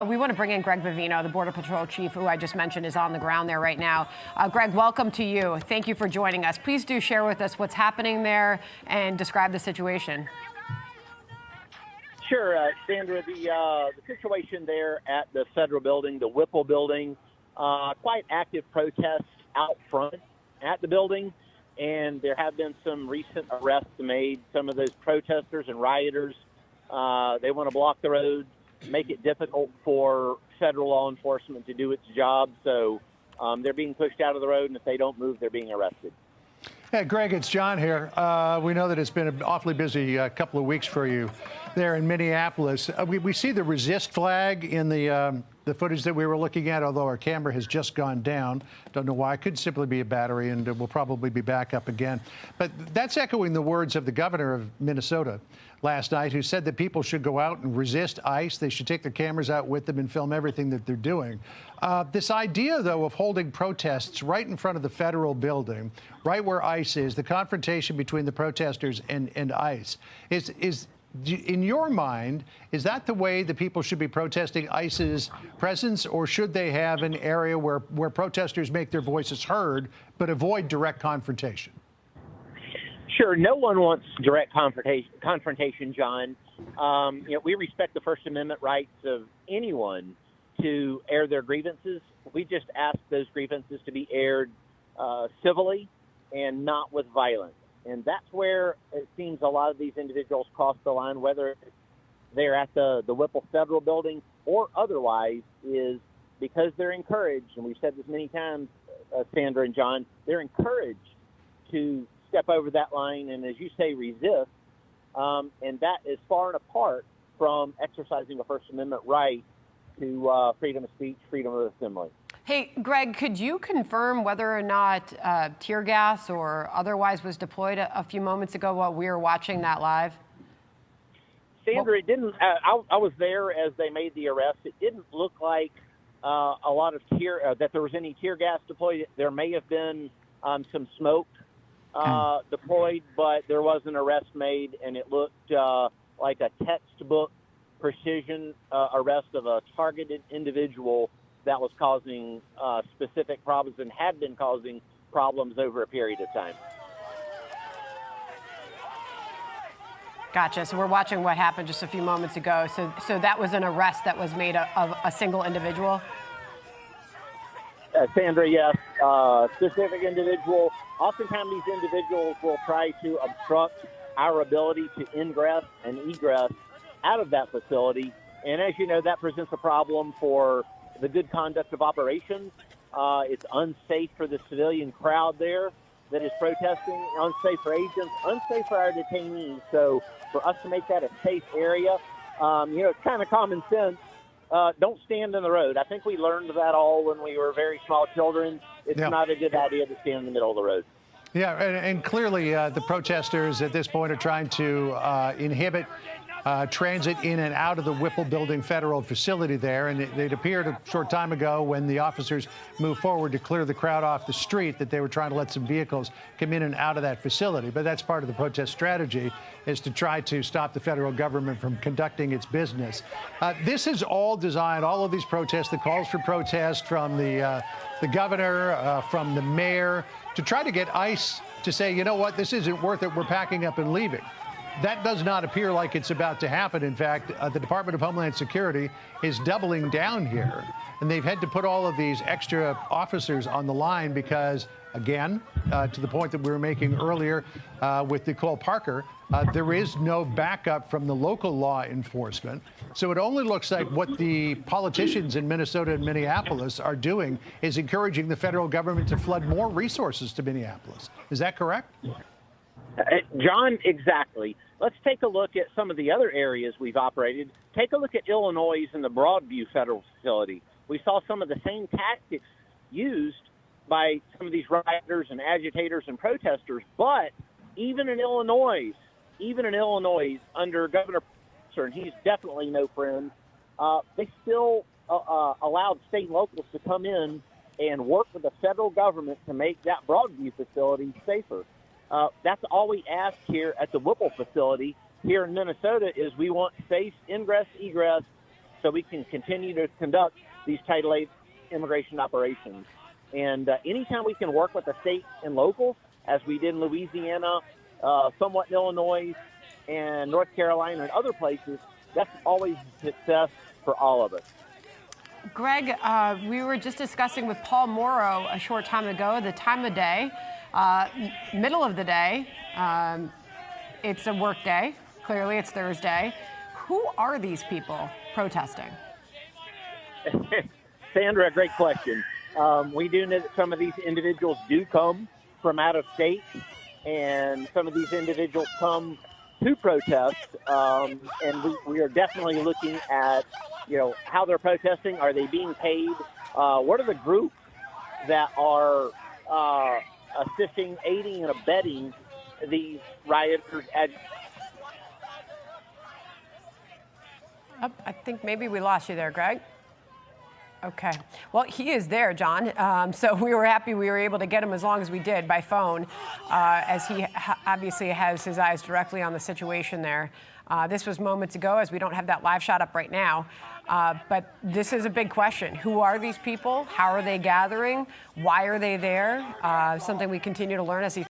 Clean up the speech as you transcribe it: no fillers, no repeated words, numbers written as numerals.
We want to bring in Greg Bovino, the Border Patrol chief, who I just mentioned is on the ground there right now. Greg, welcome to you. Thank you for joining us. Please do share with us what's happening there and describe the situation. Sure, Sandra. The situation there at the federal building, the Whipple building, quite active protests out front at the building, and there have been some recent arrests made. Some of those protesters and rioters, they want to block the road, make it difficult for federal law enforcement to do its job. So they're being pushed out of the road, and if they don't move, they're being arrested. Hey, Greg, it's John here. We know that it's been an awfully busy couple of weeks for you there in Minneapolis. We see the resist flag in the footage that we were looking at, although our camera has just gone down. Don't know why. It could simply be a battery, and we'll probably be back up again. But that's echoing the words of the governor of Minnesota last night, who said that people should go out and resist ICE. They should take their cameras out with them and film everything that they're doing. This idea, though, of holding protests right in front of the federal building, right where ICE is, the confrontation between the protesters and ICE, is in your mind, is that the way that people should be protesting ICE's presence, or should they have an area where protesters make their voices heard but avoid direct confrontation? Sure. No one wants direct confrontation, John. We respect the First Amendment rights of anyone to air their grievances. We just ask those grievances to be aired civilly and not with violence. And that's where it seems a lot of these individuals cross the line, whether they're at the Whipple Federal Building or otherwise, is because they're encouraged, and we've said this many times, Sandra and John, they're encouraged to step over that line and, as you say, resist. And that is far and apart from exercising a First Amendment right to freedom of speech, freedom of assembly. Hey, Greg, could you confirm whether or not tear gas or otherwise was deployed a few moments ago while we were watching that live? Sandra, it didn't. I was there as they made the arrest. It didn't look like a lot of that there was any tear gas deployed. There may have been some smoke deployed, but there was an arrest made, and it looked like a textbook precision arrest of a targeted individual that was causing specific problems and had been causing problems over a period of time. Gotcha. So we're watching what happened just a few moments ago. So that was an arrest that was made of a single individual? Sandra, yes. Specific individual. Oftentimes these individuals will try to obstruct our ability to ingress and egress out of that facility. And as you know, that presents a problem for the good conduct of operations. It's unsafe for the civilian crowd there that is protesting, unsafe for agents, unsafe for our detainees. So for us to make that a safe area, it's kind of common sense. Don't stand in the road. I think we learned that all when we were very small children. It's not a good idea to stand in the middle of the road. Yeah, and clearly the protesters at this point are trying to inhibit transit in and out of the Whipple Building federal facility there. And it appeared a short time ago when the officers moved forward to clear the crowd off the street that they were trying to let some vehicles come in and out of that facility. But that's part of the protest strategy, is to try to stop the federal government from conducting its business. This is all designed, all of these protests, the calls for protest from the governor, from the mayor, to try to get ICE to say, you know what, this isn't worth it, we're packing up and leaving. That does not appear like it's about to happen. In fact, the Department of Homeland Security is doubling down here, and they've had to put all of these extra officers on the line because, again, to the point that we were making earlier with Nicole Parker, there is no backup from the local law enforcement. So it only looks like what the politicians in Minnesota and Minneapolis are doing is encouraging the federal government to flood more resources to Minneapolis. Is that correct? John, exactly. Let's take a look at some of the other areas we've operated. Take a look at Illinois and the Broadview Federal Facility. We saw some of the same tactics used by some of these rioters and agitators and protesters. But even in Illinois, under Governor Pritzker, and he's definitely no friend, they still allowed state and locals to come in and work with the federal government to make that Broadview facility safer. That's all we ask here at the Whipple facility here in Minnesota is we want safe ingress, egress so we can continue to conduct these Title VIII immigration operations. And anytime we can work with the state and local, as we did in Louisiana, somewhat in Illinois, and North Carolina and other places, that's always a success for all of us. Greg, we were just discussing with Paul Morrow a short time ago the time of day, middle of the day. It's a work day. Clearly, it's Thursday. Who are these people protesting? Sandra, great question. We do know that some of these individuals do come from out of state, and some of these individuals come to protest, and we are definitely looking at, how they're protesting. Are they being paid? What are the groups that are assisting, aiding, and abetting these rioters? I think maybe we lost you there, Greg. Okay. Well, he is there, John. So we were happy we were able to get him as long as we did by phone, as he obviously has his eyes directly on the situation there. This was moments ago, as we don't have that live shot up right now. But this is a big question. Who are these people? How are they gathering? Why are they there? Something we continue to learn as these